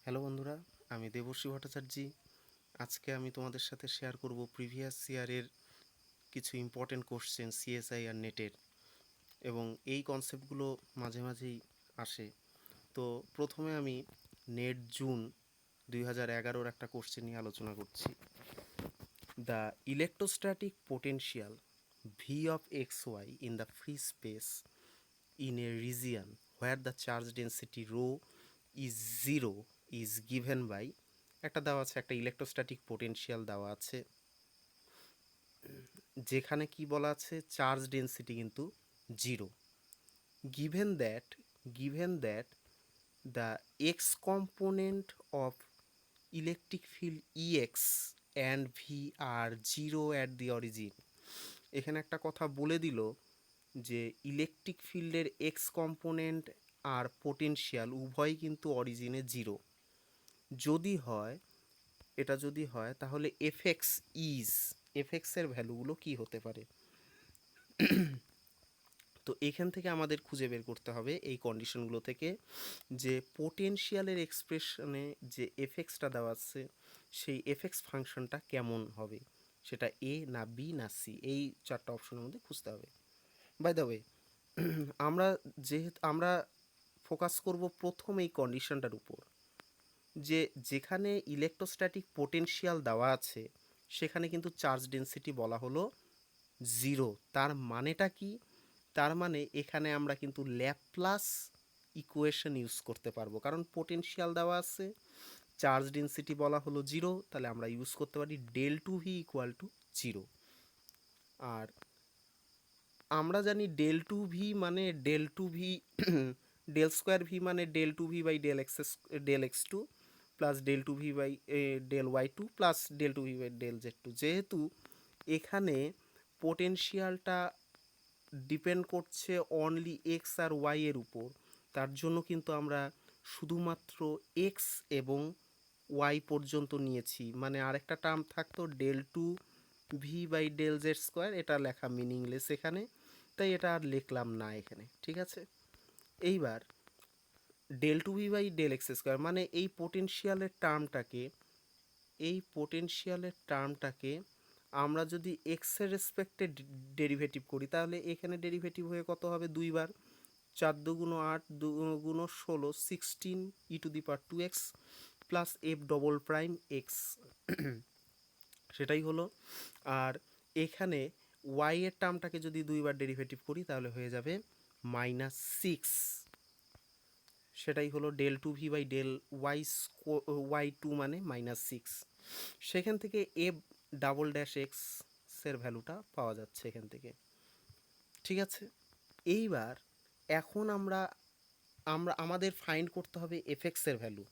Hello বন্ধুরা, আমি দেবশ্রী ভট্টাচার্য। আজকে আমি তোমাদের সাথে শেয়ার করব প্রিভিয়াস ইয়ারের কিছু ইম্পর্টেন্ট কোশ্চেন সিএসআই আর নেটের, এবং এই কনসেপ্টগুলো মাঝে মাঝেই আসে। তো প্রথমে আমি নেট জুন 2011 একটা কোশ্চেন নিয়ে আলোচনা করছি। The electrostatic potential V of X Y in the free space in a region where the charge density rho is 0 is given by একটা দেওয়া আছে, একটা ইলেকট্রোস্ট্যাটিক পোটেনশিয়াল দেওয়া আছে, যেখানে কি বলা আছে, চার্জ ডেন্সিটি কিন্তু 0। given that given that the x component of electric field ex and v are 0 at the origin। এখানে একটা কথা বলে দিল যে ইলেকট্রিক ফিল্ডের এক্স কম্পোনেন্ট আর পোটেনশিয়াল উভয়ই কিন্তু অরিজিনে 0 যদি হয়। এটা যদি হয় তাহলে এফএক্সের ভ্যালুগুলো কি হতে পারে। তো এখান থেকে আমাদের খুঁজে বের করতে হবে এই কন্ডিশনগুলো থেকে যে পোটেনশিয়ালের এক্সপ্রেশনে যে এফএক্সটা দেওয়া আছে সেই এফএক্স ফাংশনটা কেমন হবে, সেটা এ না বি না সি, এই চারটা অপশনের মধ্যে খুঁজতে হবে। বাই দ্য ওয়ে, আমরা ফোকাস করব প্রথম এই কন্ডিশনটার উপর, যে যেখানে ইলেকট্রোস্ট্যাটিক পোটেনশিয়াল দেওয়া আছে সেখানে কিন্তু চার্জ ডেন্সিটি বলা হলো 0। তার মানেটা কি? তার মানে এখানে আমরা কিন্তু ল্যাপ্লাস ইকুয়েশন ইউজ করতে পারবো, কারণ পোটেনশিয়াল দেওয়া আছে, চার্জ ডেন্সিটি বলা হলো 0, তাহলে আমরা ইউজ করতে পারি del two V equal to 0। আর আমরা জানি ডেল টু ভি মানে del two V del square V মানে del two V by del X two plus del two V by del Y two plus del two V by del Z two. যেহেতু এখানে পোটেনশিয়ালটা depend করছে only X আর Y এর উপর, তার জন্য কিন্তু আমরা শুধুমাত্র এক্স এবং ওয়াই পর্যন্ত নিয়েছি। মানে আরেকটা টার্ম থাকতো del two V by del Z square, এটা লেখা মিনিংলেস এখানে, তাই এটা আর লিখলাম না এখানে, ঠিক আছে। এইবার del two V by del X square মানে এই পোটেনশিয়ালের টার্মটাকে আমরা যদি এক্সের রেসপেক্টে ডেরিভেটিভ করি তাহলে এখানে ডেরিভেটিভ হয়ে কত হবে, 2 বার, 4 দুগুণ 8, 2 গুণ 16, 16 e to the power 2x plus F double prime X, সেটাই হলো। আর এখানে ওয়াই এর টার্মটাকে যদি 2 বার ডেরিভেটিভ করি তাহলে হয়ে যাবে -6, সেটাই হলো del two V by del Y two মানে -6। সেখান থেকে এফ ডাবল ড্যাশ এক্সের ভ্যালুটা পাওয়া যাচ্ছে এখান থেকে, ঠিক আছে। এইবার এখন আমাদের ফাইন্ড করতে হবে এফএক্সের ভ্যালু।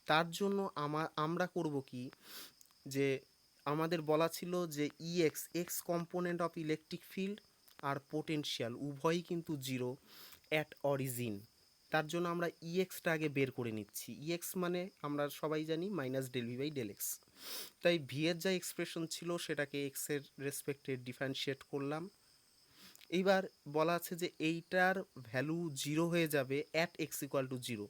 তার জন্য আমরা করব কি, যে আমাদের বলা ছিল যে X component of electric field আর পোটেনশিয়াল উভয়ই কিন্তু 0 অ্যাট অরিজিন। তার জন্য আমরা ইএক্সটা আগে বের করে নিচ্ছি। ইএক্স মানে আমরা সবাই জানি minus del V by del X, তাই ভি এর যা এক্সপ্রেশন ছিল সেটাকে এক্সের রেসপেক্টে ডিফারেন্সিয়েট করলাম। এইবার বলা আছে যে এইটার ভ্যালু 0 হয়ে যাবে অ্যাট এক্স ইকুয়াল টু 0।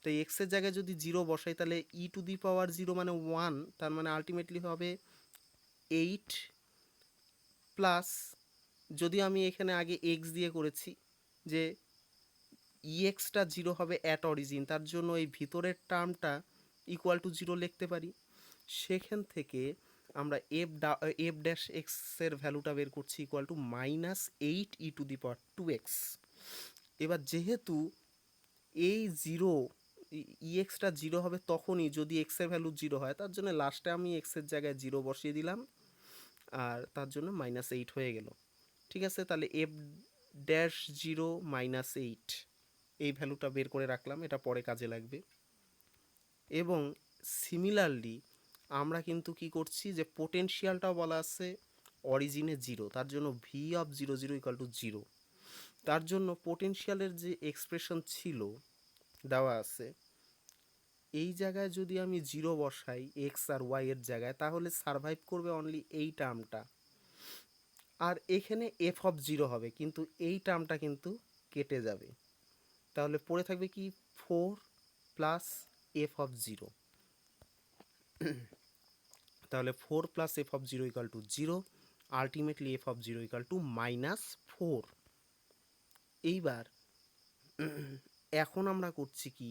তো এক্সের জায়গায় যদি 0 বসাই তাহলে ই টু দি পাওয়ার 0 মানে 1, তার মানে আলটিমেটলি হবে 8 প্লাস, যদি আমি এখানে আগে এক্স দিয়ে করেছি যে ইএক্সটা 0 হবে অ্যাট অরিজিন, তার জন্য এই ভিতরের টার্মটা ইকুয়াল টু 0 লিখতে পারি। সেখান থেকে আমরা এফ ড্যাশ এক্সের ভ্যালুটা বের করছি equal to -8 E to the power 2x। এবার যেহেতু এই 0 ইএক্সটা 0 হবে তখনই যদি এক্সের ভ্যালু 0 হয়, তার জন্য লাস্টে আমি এক্সের জায়গায় 0 বসিয়ে দিলাম, আর তার জন্য -8 হয়ে গেল, ঠিক আছে। তাহলে এফ ড্যাশ 0 -8 এই ভ্যালুটা বের করে রাখলাম, এটা পরে কাজে লাগবে। এবং সিমিলারলি আমরা কিন্তু কি করছি, যে পোটেনশিয়ালটাও বলা আছে অরিজিনে 0, তার জন্য ভি অফ 0 0 ইকুয়াল টু 0। তার জন্য পোটেনশিয়ালের যে এক্সপ্রেশন ছিল দেওয়া আছে, এই জায়গায় যদি আমি 0 বসাই এক্স আর ওয়াই এর জায়গায়, তাহলে সারভাইভ করবে অনলি এই টার্মটা, আর এখানে এফ অফ 0 হবে, কিন্তু এই টার্মটা কিন্তু কেটে যাবে। তাহলে পড়ে থাকবে কি 4 প্লাস এফ অফ 0। তাহলে 4 plus F of zero equal to zero, ultimately F of zero equal to -4। এইবার এখন আমরা করছি কি,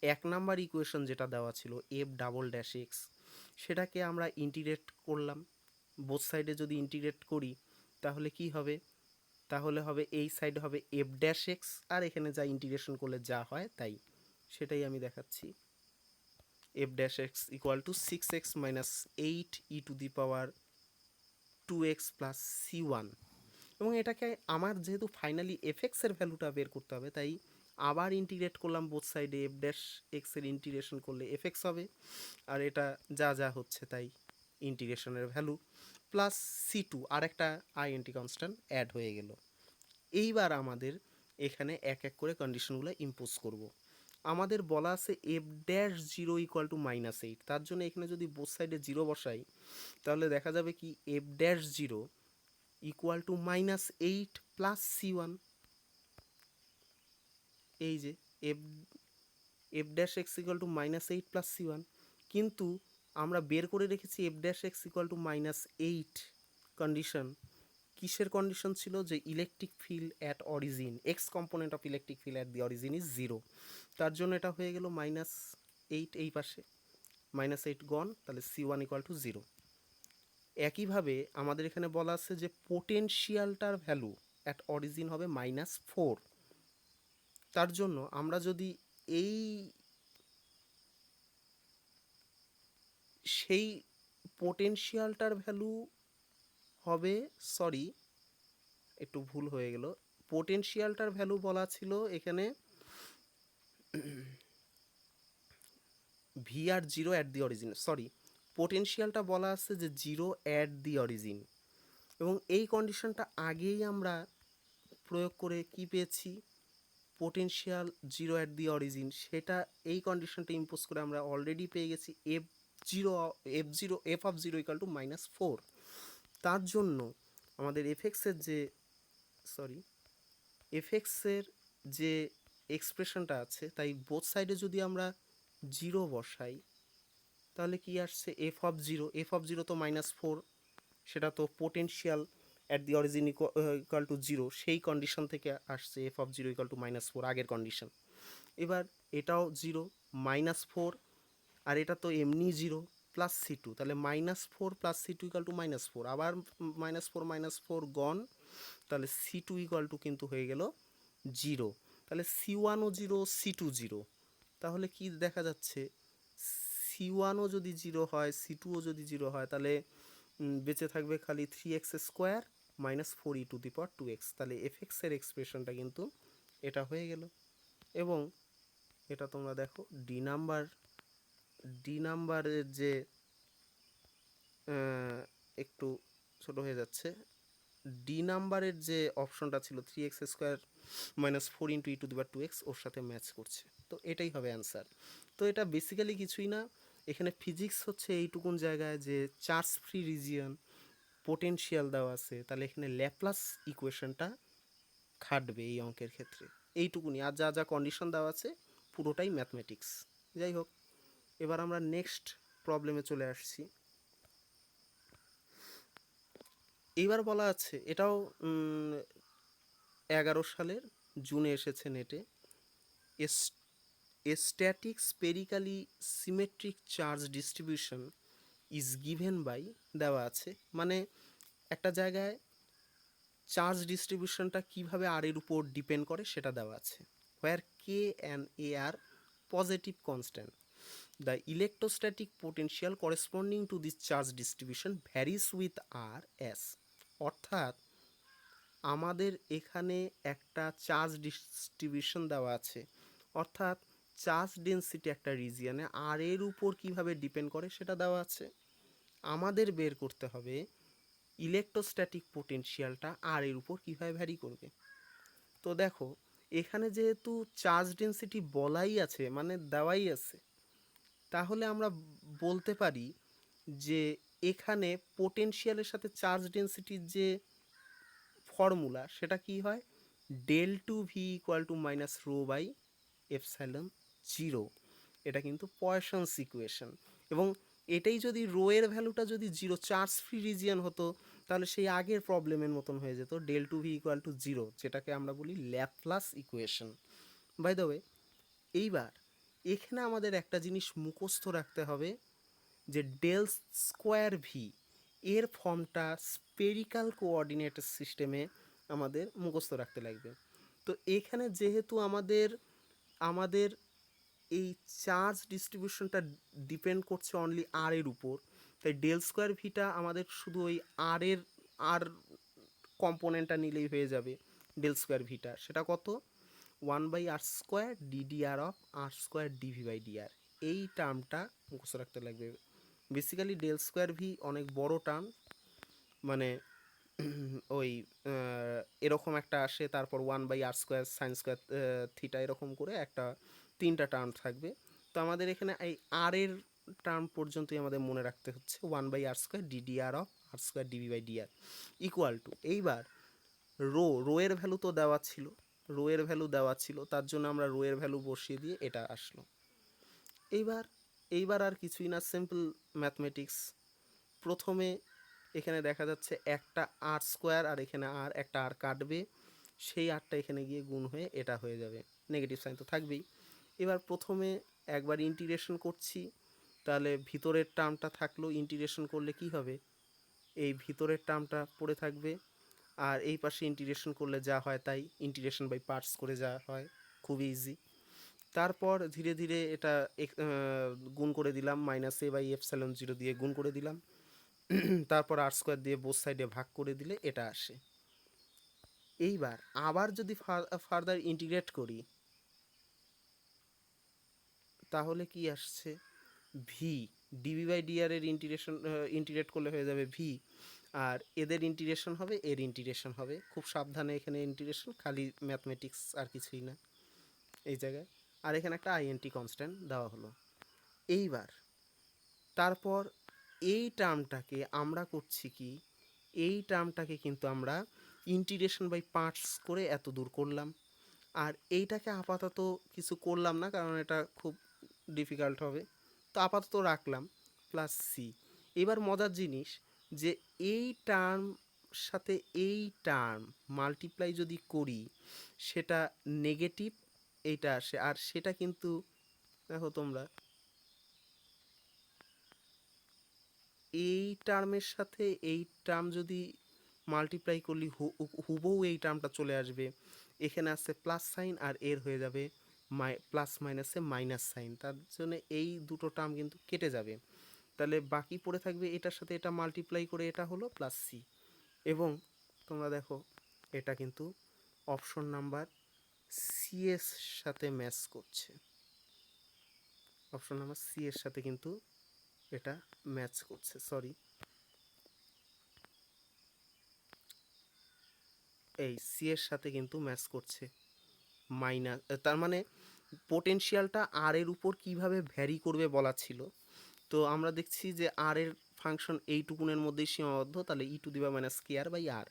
1 নাম্বার ইকুয়েশন যেটা দেওয়া ছিল এফ ডাবল ড্যাশ এক্স, সেটাকে আমরা ইন্টিগ্রেট করলাম। বোথ সাইডে যদি ইন্টিগ্রেট করি তাহলে কি হবে, তাহলে হবে এই সাইড হবে এফ ড্যাশ এক্স, আর এখানে যা ইন্টিগ্রেশন করলে যা হয় তাই, সেটাই আমি দেখাচ্ছি। F dash x equal to 6x minus 8 E to the power 2x plus c1। এবং এটাকে আমার যেহেতু ফাইনালি এফএক্সের ভ্যালুটা বের করতে হবে, তাই আবার ইন্টিগ্রেট করলাম বোথ সাইডে। এফ ড্যাশ এক্সের ইন্টিগ্রেশন করলে এফএক্স হবে, আর এটা যা যা হচ্ছে তাই ইন্টিগ্রেশনের ভ্যালু প্লাস c2, আর একটা আইএনটি কনস্ট্যান্ট অ্যাড হয়ে গেল। এইবার আমাদের এখানে এক এক করে কন্ডিশনগুলো ইম্পোজ করব। আমাদের বলা আছে F dash zero equal to -8, তার জন্য এখানে যদি বোথ সাইডে জিরো বসাই তাহলে দেখা যাবে কি F dash zero equal to -8 plus c1। এই যে F F dash x equal to -8 plus c1, কিন্তু আমরা বের করে রেখেছি F dash x equal to -8 condition. কিসের কন্ডিশন ছিল, যে electric field at origin, x component of electric field at the origin is 0। তার জন্য এটা হয়ে গেল -8, এই পাশে -8 গন, তাহলে c1 ইকুয়াল টু 0। একইভাবে আমাদের এখানে বলা আছে যে পোটেনশিয়ালটার ভ্যালু অ্যাট অরিজিন হবে -4। তার জন্য আমরা যদি এই সেই পোটেনশিয়ালটার ভ্যালু হবে, সরি একটু ভুল হয়ে গেল, পোটেনশিয়ালটার ভ্যালু বলা ছিল এখানে V R zero at the origin, sorry পোটেনশিয়ালটা বলা আছে যে জিরো অ্যাট দি অরিজিন, এবং এই কন্ডিশনটা আগেই আমরা প্রয়োগ করে কি পেয়েছি, potential zero at the origin, সেটা এই কন্ডিশনটা ইম্পোজ করে আমরা অলরেডি পেয়ে গেছি F of zero equal to -4। তার জন্য আমাদের এফএক্সের যে এক্সপ্রেশনটা আছে, তাই বোথ সাইডে যদি আমরা জিরো বসাই তাহলে কি আসছে, এফ অফ জিরো তো -4, সেটা তো potential at the origin equal to zero, সেই কন্ডিশন থেকে আসছে F of zero equal to -4, আগের কন্ডিশন। এবার এটাও জিরো, -4, আর এটা তো এমনি জিরো, প্লাস c2, তাহলে -4 প্লাস c2 ইকুয়াল টু -4, আবার -4 গন, তাহলে c2 ইকুয়াল টু কিন্তু হয়ে গেল জিরো। তাহলে c1ও জিরো, c2 জিরো, তাহলে কি দেখা যাচ্ছে, c1ও যদি জিরো হয়, c2ও যদি জিরো হয়, তাহলে বেঁচে থাকবে খালি 3x² -4 E to the power 2x। তাহলে এফএক্সের এক্সপ্রেশনটা কিন্তু এটা হয়ে গেল। এবং এটা তোমরা দেখো ডি নাম্বারের যে একটু ছোট হয়ে যাচ্ছে, ডি নাম্বারের যে অপশনটা ছিল 3x² -4 E to the power 2x, ওর সাথে ম্যাচ করছে, তো এটাই হবে অ্যান্সার। তো এটা বেসিক্যালি কিছুই না, এখানে ফিজিক্স হচ্ছে এইটুকুন জায়গায় যে চার্জ ফ্রি রিজিয়ন, পোটেনশিয়াল দেওয়া আছে, তাহলে এখানে ল্যাপ্লাস ইকুয়েশনটা খাটবে এই অঙ্কের ক্ষেত্রে, এইটুকুনি। আর যা যা কন্ডিশন দেওয়া আছে পুরোটাই ম্যাথমেটিক্স। যাই হোক, এবার আমরা নেক্সট প্রবলেমে চলে আসছি। এইবার বলা আছে, এটাও 11 সালের জুনে এসেছে নেটে, a static spherically symmetric charge distribution is given by, দেওয়া আছে, মানে একটা জায়গায় চার্জ ডিস্ট্রিবিউশনটা কীভাবে আর এর উপর ডিপেন্ড করে সেটা দেওয়া আছে। Where K and A are positive constant, the electrostatic potential corresponding to this charge distribution varies with R as. অর্থাৎ আমাদের এখানে একটা চার্জ ডিস্ট্রিবিউশন দেওয়া আছে, অর্থাৎ চার্জ ডেন্সিটি একটা রিজিয়নে আর এর উপর কীভাবে ডিপেন্ড করে সেটা দেওয়া আছে। আমাদের বের করতে হবে ইলেকট্রোস্ট্যাটিক পোটেনশিয়ালটা আর এর উপর কীভাবে ভ্যারি করবে। তো দেখো, এখানে যেহেতু চার্জ ডেন্সিটি বলাই আছে, মানে দেওয়াই আছে, তাহলে আমরা বলতে পারি যে এখানে পোটেনশিয়ালের সাথে চার্জ ডেন্সিটির যে ফর্মুলা সেটা কি হয়, del2v ইকুয়াল টু -ρ/ε0। এটা কিন্তু পয়সনস ইকুয়েশন, এবং এটাই যদি রো এর ভ্যালুটা যদি জিরো চার্জ ফ্রি রিজিয়ন হতো, তাহলে সেই আগের প্রবলেমের মতন হয়ে যেত, del two V equal to zero, যেটাকে আমরা বলি Laplace equation. By the way, এইবার এখানে আমাদের একটা জিনিস মুখস্থ রাখতে হবে, যে ডেল স্কোয়ার ভি এর ফর্মটা স্পেরিক্যাল কোঅর্ডিনেট সিস্টেমে আমাদের মুখস্থ রাখতে লাগবে। তো এখানে যেহেতু আমাদের আমাদের এই চার্জ ডিস্ট্রিবিউশনটা ডিপেন্ড করছে অনলি আর এর উপর, তাই ডেল স্কোয়ার ভিটা আমাদের শুধু ওই আর কম্পোনেন্টটা নিলেই হয়ে যাবে ডেল স্কোয়ার ভিটা। সেটা কত? 1/r² ddr of r² dv/dr। এই টার্মটা মুখস্থ রাখতে লাগবে। বেসিক্যালি ডেল স্কোয়ার ভি অনেক বড় টার্ম, মানে ওই এরকম একটা আসে, তারপর 1/r² sin² থিটা, এরকম করে একটা 3টা টার্ম থাকবে। তো আমাদের এখানে এই আর এর টার্ম পর্যন্তই আমাদের মনে রাখতে হচ্ছে 1/r² ddr of r² dv/dr equal to, এইবার রো এর ভ্যালু তো দেওয়া ছিল, রো এর ভ্যালু দেওয়া ছিল, তার জন্য আমরা রো এর ভ্যালু বসিয়ে দিয়ে এটা আসলো। এইবার এইবার আর কিছুই না, সিম্পল ম্যাথমেটিক্স। প্রথমে এখানে দেখা যাচ্ছে একটা r² আর এখানে আর একটা আর কাটবে, সেই আরটা এখানে গিয়ে গুণ হয়ে এটা হয়ে যাবে, নেগেটিভ সাইন তো থাকবেই। এবার প্রথমে একবার ইন্টিগ্রেশন করছি, তাহলে ভিতরের টার্মটা থাকলো, ইন্টিগ্রেশন করলে কি হবে, এই ভিতরের টার্মটা পড়ে থাকবে, আর এই পাশে ইন্টিগ্রেশন করলে যা হয় তাই, ইন্টিগ্রেশন বাই পার্টস করে যা হয়, খুবই ইজি। তারপর ধীরে ধীরে এটা গুণ করে দিলাম, -a/ε0 দিয়ে গুণ করে দিলাম, তারপর r² দিয়ে বোথ সাইডে ভাগ করে দিলে এটা আসে। এইবার আবার যদি ফার্দার ইন্টিগ্রেট করি, তাহলে কি আসছে, ভি dv/dr এর ইন্টিগ্রেট করলে হয়ে যাবে ভি, আর এদের ইন্টিগ্রেশন হবে, এর ইন্টিগ্রেশন হবে। খুব সাবধানে এখানে ইন্টিগ্রেশন, খালি ম্যাথমেটিক্স আর কিছুই না এই জায়গায়। আর এখানে একটা আইএনটি কনস্ট্যান্ট দেওয়া হলো। এইবার তারপর এই টার্মটাকে আমরা করছি কি, এই টার্মটাকে কিন্তু আমরা ইন্টিগ্রেশন বাই পার্টস করে এত দূর করলাম, আর এইটাকে আপাতত কিছু করলাম না, কারণ এটা খুব ডিফিকাল্ট হবে, তো আপাতত রাখলাম প্লাস সি। এবার মজার জিনিস, যে এই টার্ম সাথে এই টার্ম মাল্টিপ্লাই যদি করি, সেটা নেগেটিভ এইটা আসে, আর সেটা কিন্তু দেখো তোমরা, এই টার্মের সাথে এই টার্ম যদি মাল্টিপ্লাই করলে হুবহু এই টার্মটা চলে আসবে, এখানে আছে প্লাস সাইন আর এর হয়ে যাবে প্লাস মাইনাসে মাইনাস সাইন, তার জন্য এই দুটো টার্ম কিন্তু কেটে যাবে। তাহলে বাকি পড়ে থাকবে এটার সাথে এটা মাল্টিপ্লাই করে, এটা হলো প্লাস সি। এবং তোমরা দেখো এটা কিন্তু অপশন নাম্বার সি এর সাথে ম্যাচ করছে, অপশন নাম্বার সি এর সাথে কিন্তু এটা ম্যাচ করছে, সরি, এই সি এর সাথে কিন্তু ম্যাচ করছে। মাইনাস, তার মানে পোটেনশিয়ালটা আর এর উপর কিভাবে ভ্যারি করবে বলা ছিল, তো আমরা দেখছি যে আর এর ফাংশন এইটুকুনের মধ্যেই সীমাবদ্ধ, তাহলে e⁻k/r/r,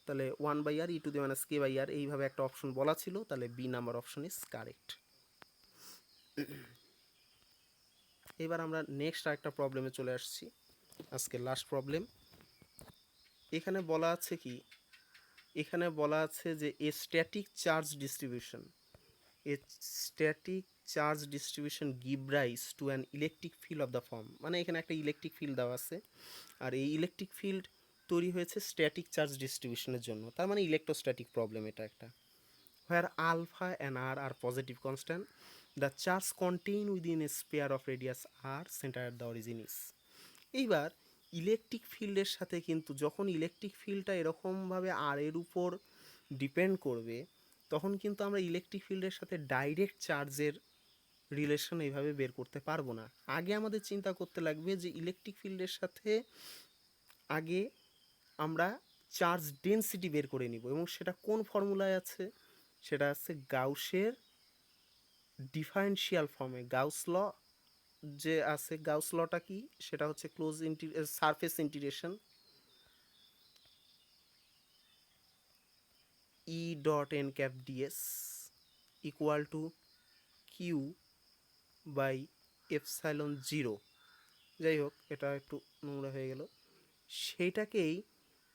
তাহলে 1/r e⁻k/r, এইভাবে একটা অপশন বলা ছিল, তাহলে B number option is correct. এবার আমরা নেক্সট আরেকটা প্রবলেমে চলে আসছি, আজকে লাস্ট প্রবলেম। এখানে বলা আছে কি, এখানে বলা আছে যে a static charge distribution, a static charge distribution give rise to an electric field of the form, মানে এখানে একটা ইলেকট্রিক ফিল্ড দেওয়া আছে, আর এই ইলেকট্রিক ফিল্ড তৈরি হয়েছে স্ট্যাটিক চার্জ ডিস্ট্রিবিউশনের জন্য, তার মানে ইলেকট্রোস্ট্যাটিক প্রবলেম এটা একটা। where alpha and r are positive constant, the charge contained within a sphere of radius r centered at the origin is। এইবার ইলেকট্রিক ফিল্ডের সাথে কিন্তু যখন ইলেকট্রিক ফিল্ডটা এরকমভাবে আর এর উপর ডিপেন্ড করবে, তখন কিন্তু আমরা ইলেকট্রিক ফিল্ডের সাথে ডাইরেক্ট চার্জের রিলেশন এইভাবে বের করতে পারবো না। আগে আমাদের চিন্তা করতে লাগবে যে ইলেকট্রিক ফিল্ডের সাথে আগে আমরা চার্জ ডেনসিটি বের করে নিব, এবং সেটা কোন ফর্মুলায় আছে, সেটা আছে গাউসের ডিফারেন্সিয়াল ফর্মে। গাউস ল যে আছে, গাউস লটা কি, সেটা হচ্ছে close surface integration E dot N cap dS equal to Q by epsilon zero যাই হোক, এটা একটু নোংরা হয়ে গেল। সেইটাকেই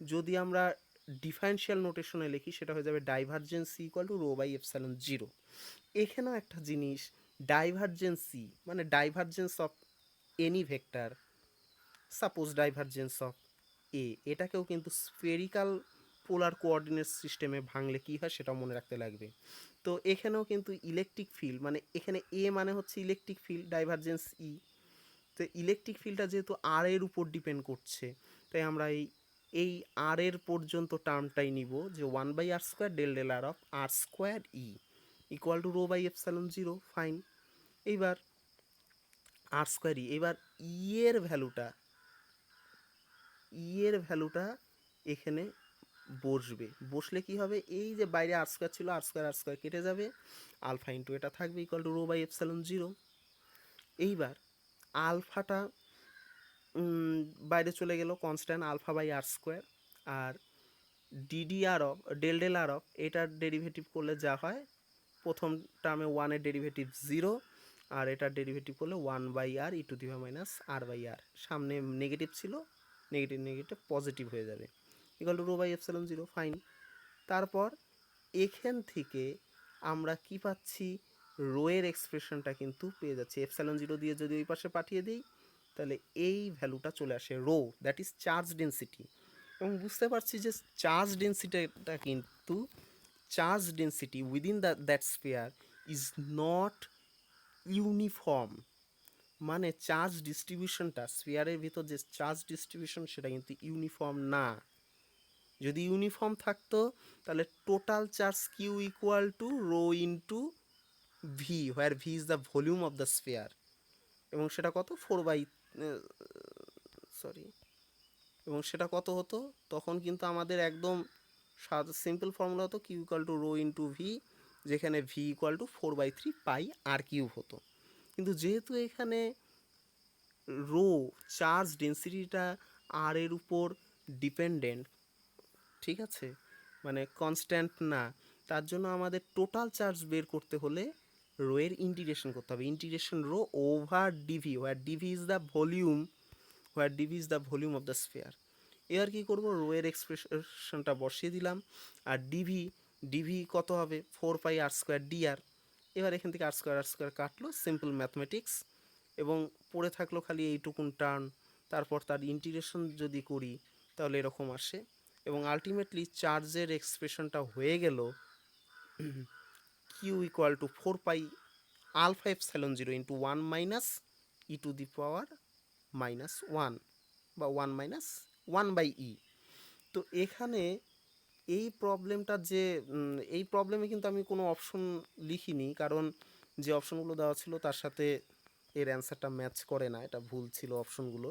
যদি আমরা ডিফারেন্সিয়াল নোটেশনে লিখি, সেটা হয়ে যাবে divergency equal to rho by epsilon zero. এখানেও একটা জিনিস, ডাইভারজেন্সি মানে divergence of any vector, suppose divergence of A, এটাকেও কিন্তু স্ফেরিক্যাল পোলার কোঅর্ডিনেট সিস্টেমে ভাঙলে কী হয় সেটাও মনে রাখতে লাগবে। তো এখানেও কিন্তু ইলেকট্রিক ফিল্ড, মানে এখানে এ মানে হচ্ছে ইলেকট্রিক ফিল্ড, ডাইভারজেন্স ই। তো ইলেকট্রিক ফিল্ডটা যেহেতু আর এর উপর ডিপেন্ড করছে, তাই আমরা এই আর এর পর্যন্ত টার্মটাই নিব, যে 1/r² del del R of r² E equal to rho by epsilon zero. Fine. এইবার r² ই, এবার এর ভ্যালুটা, এর ভ্যালুটা এখানে বসবে। বসলে কি হবে, এই যে বাইরে r² ছিল, r² কেটে যাবে, আলফা ইন্টু এটা থাকবে equal to rho by epsilon zero. এইবার আলফাটা বাইরে চলে গেল, কনস্ট্যান্ট আলফা বাই r²। আর DD R of del del R of এটার ডেরিভেটিভ করলে যা হয়, প্রথম টার্মে 1-এর ডেরিভেটিভ 0, আর এটার ডেরিভেটিভ করলে 1/r E to the power minus r/r। সামনে নেগেটিভ ছিল, নেগেটিভ নেগেটিভ পজিটিভ হয়ে যাবে equal to rho by epsilon zero. Fine. তারপর এখান থেকে আমরা কি পাচ্ছি, রো এর এক্সপ্রেশনটা কিন্তু পেয়ে যাচ্ছি। এপসাইলন জিরো দিয়ে যদি ওই পাশে পাঠিয়ে দিই, তাহলে এই ভ্যালুটা চলে আসে, rho that is charge density. এবং বুঝতে পারছি যে চার্জ ডেন্সিটিটা কিন্তু, charge density within that sphere is not uniform. মানে চার্জ ডিস্ট্রিবিউশনটা স্ফিয়ারের ভিতর যে চার্জ ডিস্ট্রিবিউশন, সেটা কিন্তু ইউনিফর্ম না। যদি ইউনিফর্ম থাকতো, তাহলে total charge Q equal to rho into V, where V is the volume of the sphere. এবং সেটা কত, 4 বাই সরি, এবং সেটা কত হতো, তখন কিন্তু আমাদের একদম সিম্পল ফর্মুলা হতো Q equal to rho into V, যেখানে V equal to 4/3 pi R Q হতো। কিন্তু যেহেতু এখানে রো চার্জ ডেন্সিটিটা আর এর উপর ডিপেন্ডেন্ট, ঠিক আছে, মানে কনস্ট্যান্ট না, তার জন্য আমাদের টোটাল চার্জ বের করতে হলে রো এর ইন্টিগ্রেশন করতে হবে, integration rho over dV, where dV is the volume, where dV is the volume of the sphere. এবার কী করবো, রো এর এক্সপ্রেশনটা বসিয়ে দিলাম, আর ডিভি, ডিভি কত হবে, 4πr² dr। এবার এখান থেকে r² কাটলো, সিম্পল ম্যাথমেটিক্স, এবং পড়ে থাকলো খালি এইটুকুন টার্ম। তারপর তার ইন্টিগ্রেশন যদি করি, তাহলে এরকম আসে, এবং আলটিমেটলি চার্জের এক্সপ্রেশনটা হয়ে গেল Q equal to 4π alpha epsilon zero into 1 minus e to the power minus 1, বা 1-1/e। তো এখানে এই প্রবলেমটা যে, এই প্রবলেমে কিন্তু আমি কোনো অপশন লিখিনি, কারণ যে অপশনগুলো দেওয়া ছিল তার সাথে এর অ্যান্সারটা ম্যাচ করে না, এটা ভুল ছিল অপশনগুলো।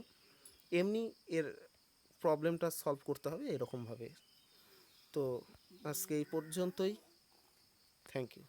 এমনি এর প্রবলেমটা সলভ করতে হবে এরকমভাবে। তো আজকে এই পর্যন্তই। Thank you.